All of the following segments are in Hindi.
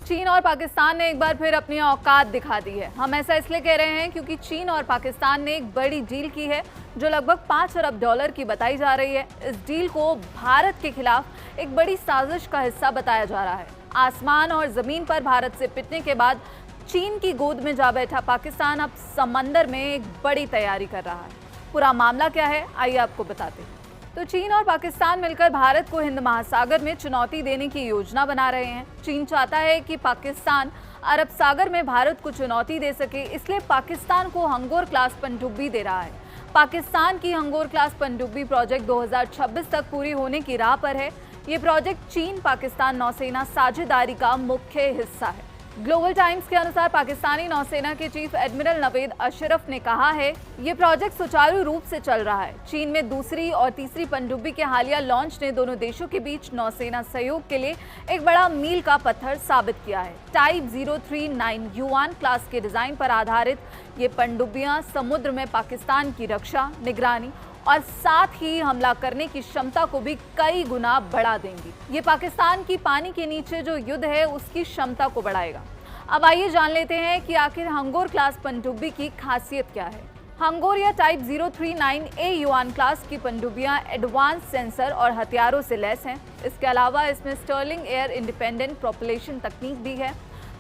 चीन और पाकिस्तान ने एक बार फिर अपनी औकात दिखा दी है। हम ऐसा इसलिए कह रहे हैं क्योंकि चीन और पाकिस्तान ने एक बड़ी डील की है जो लगभग 5 अरब डॉलर की बताई जा रही है। इस डील को भारत के खिलाफ एक बड़ी साजिश का हिस्सा बताया जा रहा है। आसमान और जमीन पर भारत से पिटने के बाद चीन की गोद में जा बैठा पाकिस्तान अब समंदर में एक बड़ी तैयारी कर रहा है। पूरा मामला क्या है, आइए आपको बताते हैं। तो चीन और पाकिस्तान मिलकर भारत को हिंद महासागर में चुनौती देने की योजना बना रहे हैं। चीन चाहता है कि पाकिस्तान अरब सागर में भारत को चुनौती दे सके, इसलिए पाकिस्तान को हंगोर क्लास पनडुब्बी दे रहा है। पाकिस्तान की हंगोर क्लास पनडुब्बी प्रोजेक्ट 2026 तक पूरी होने की राह पर है। ये प्रोजेक्ट चीन पाकिस्तान नौसेना साझेदारी का मुख्य हिस्सा है। ग्लोबल टाइम्स के अनुसार पाकिस्तानी नौसेना के चीफ एडमिरल नवेद अशरफ ने कहा है, ये प्रोजेक्ट सुचारू रूप से चल रहा है। चीन में दूसरी और तीसरी पनडुब्बी के हालिया लॉन्च ने दोनों देशों के बीच नौसेना सहयोग के लिए एक बड़ा मील का पत्थर साबित किया है। टाइप 039 युआन क्लास के डिजाइन पर आधारित ये पनडुब्बियां समुद्र में पाकिस्तान की रक्षा, निगरानी और साथ ही हमला करने की क्षमता को भी कई गुना बढ़ा देंगी। ये पाकिस्तान की पानी के नीचे जो युद्ध है उसकी क्षमता को बढ़ाएगा। अब आइए जान लेते हैं कि आखिर हंगोर क्लास पनडुब्बी की खासियत क्या है। हंगोर या टाइप 039A युआन क्लास की पनडुब्बियां एडवांस सेंसर और हथियारों से लैस हैं। इसके अलावा इसमें स्टर्लिंग एयर इंडिपेंडेंट प्रोपल्शन तकनीक भी है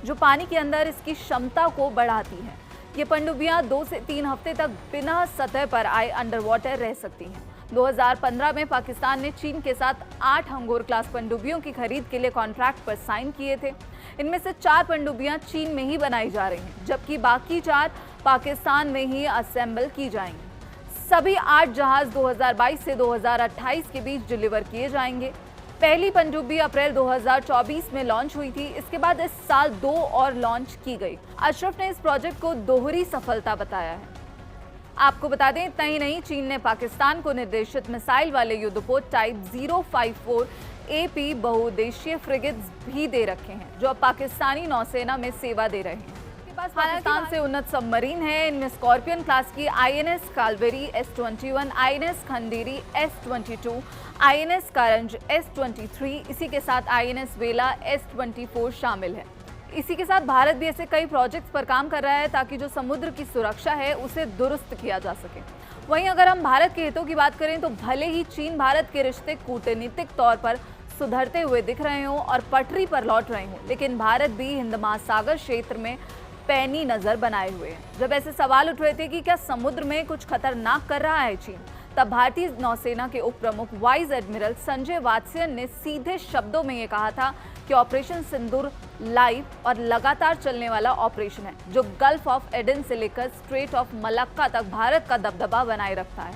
जो पानी के अंदर इसकी क्षमता को बढ़ाती है। ये पनडुब्बियां 2 से 3 हफ्ते तक बिना सतह पर आए अंडर वाटर रह सकती हैं। 2015 में पाकिस्तान ने चीन के साथ 8 हंगोर क्लास पनडुब्बियों की खरीद के लिए कॉन्ट्रैक्ट पर साइन किए थे। इनमें से 4 पनडुब्बियां चीन में ही बनाई जा रही हैं, जबकि बाकी 4 पाकिस्तान में ही असेंबल की जाएंगी। सभी 8 जहाज 2022 से 2028 के बीच डिलीवर किए जाएंगे। पहली पनडुब्बी अप्रैल 2024 में लॉन्च हुई थी। इसके बाद इस साल 2 और लॉन्च की गई। अशरफ ने इस प्रोजेक्ट को दोहरी सफलता बताया है। आपको बता दें, इतना ही नहीं, चीन ने पाकिस्तान को निर्देशित मिसाइल वाले युद्धपोत टाइप 054 AP बहुउद्देशीय फ्रिगेट्स भी दे रखे हैं जो अब पाकिस्तानी नौसेना में सेवा दे रहे हैं। पाकिस्तान से उन्नत सबमरीन है। इनमें स्कॉर्पियन क्लास की INS Kalvari S21, INS Khanderi S22, INS Karanj S23, इसी के साथ INS वेला S24 शामिल है। इसी के साथ भारत भी ऐसे कई प्रोजेक्ट्स पर काम कर रहा है ताकि जो समुद्र की सुरक्षा है उसे दुरुस्त किया जा सके। वहीं अगर हम भारत के हितों की बात करें तो भले ही चीन भारत के रिश्ते कूटनीतिक तौर पर सुधरते हुए दिख रहे हों और पटरी पर लौट रहे हों, लेकिन भारत भी हिंद महासागर क्षेत्र में पैनी नजर बनाए हुए हैं। जब ऐसे सवाल उठ रहे थे कि क्या समुद्र में कुछ खतरनाक कर रहा है चीन, तब भारतीय नौसेना के उप प्रमुख वाइस एडमिरल संजय वात्स्यन ने सीधे शब्दों में ये कहा था कि ऑपरेशन सिंदूर लाइव और लगातार चलने वाला ऑपरेशन है जो गल्फ ऑफ एडन से लेकर स्ट्रेट ऑफ मलक्का तक भारत का दबदबा बनाए रखता है।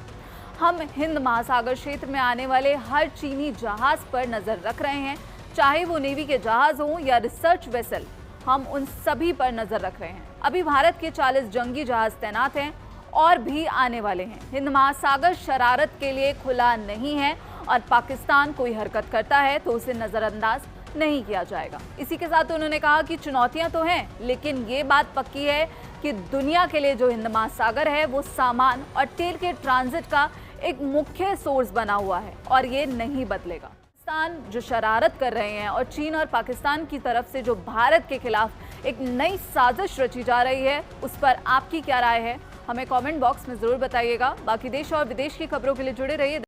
हम हिंद महासागर क्षेत्र में आने वाले हर चीनी जहाज पर नजर रख रहे हैं, चाहे वो नेवी के जहाज हों या रिसर्च वेसल, हम उन सभी पर नजर रख रहे हैं। अभी भारत के 40 जंगी जहाज तैनात हैं और भी आने वाले हैं। हिंद महासागर शरारत के लिए खुला नहीं है और पाकिस्तान कोई हरकत करता है तो उसे नजरअंदाज नहीं किया जाएगा। इसी के साथ उन्होंने कहा कि चुनौतियां तो हैं, लेकिन ये बात पक्की है कि दुनिया के लिए जो हिंद महासागर है वो सामान और तेल के ट्रांजिट का एक मुख्य सोर्स बना हुआ है और ये नहीं बदलेगा। पाकिस्तान जो शरारत कर रहे हैं और चीन और पाकिस्तान की तरफ से जो भारत के खिलाफ एक नई साजिश रची जा रही है, उस पर आपकी क्या राय है, हमें कमेंट बॉक्स में जरूर बताइएगा। बाकी देश और विदेश की खबरों के लिए जुड़े रहिए।